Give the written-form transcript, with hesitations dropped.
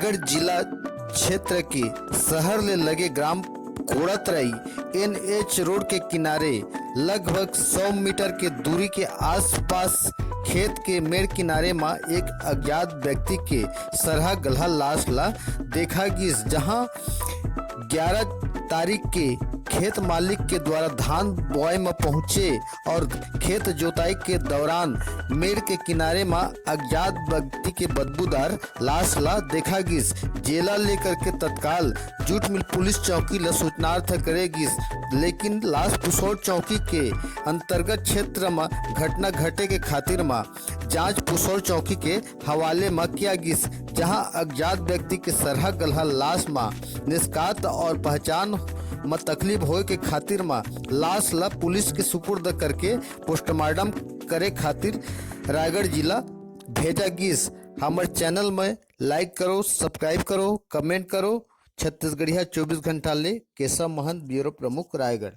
रायगढ़ जिला क्षेत्र के शहर ले लगे ग्राम कोड़तरई NH रोड के किनारे लगभग 100 मीटर के दूरी के आसपास खेत के मेड़ किनारे में एक अज्ञात व्यक्ति के सरहा गलहा लाश ला देखा गिस, जहां 11 तारीख के खेत मालिक के द्वारा धान बोआई में पहुंचे और खेत जोताई के दौरान मेड़ के किनारे में अज्ञात व्यक्ति के बदबूदार लाश ला देखा गिस। जेला लेकर के तत्काल जूट मिल पुलिस चौकी ला सूचनार्थ करे गिस, लेकिन लाश पुसौर चौकी के अंतर्गत क्षेत्र में घटना घटे के खातिर में जांच पुसौर चौकी के हवाले में किया गिस, जहां अज्ञात व्यक्ति के सरहा गलहा लाश में निष्कात और पहचान में तकलीफ होए के खातिर में लाश ला पुलिस के सुपुर्द करके पोस्टमार्टम करे खातिर रायगढ़ जिला भेजा गिस। हमारे चैनल में लाइक करो, सब्सक्राइब करो, कमेंट करो। छत्तीसगढ़िया 24 घंटा ले केशव महंत, ब्यूरो प्रमुख, रायगढ़।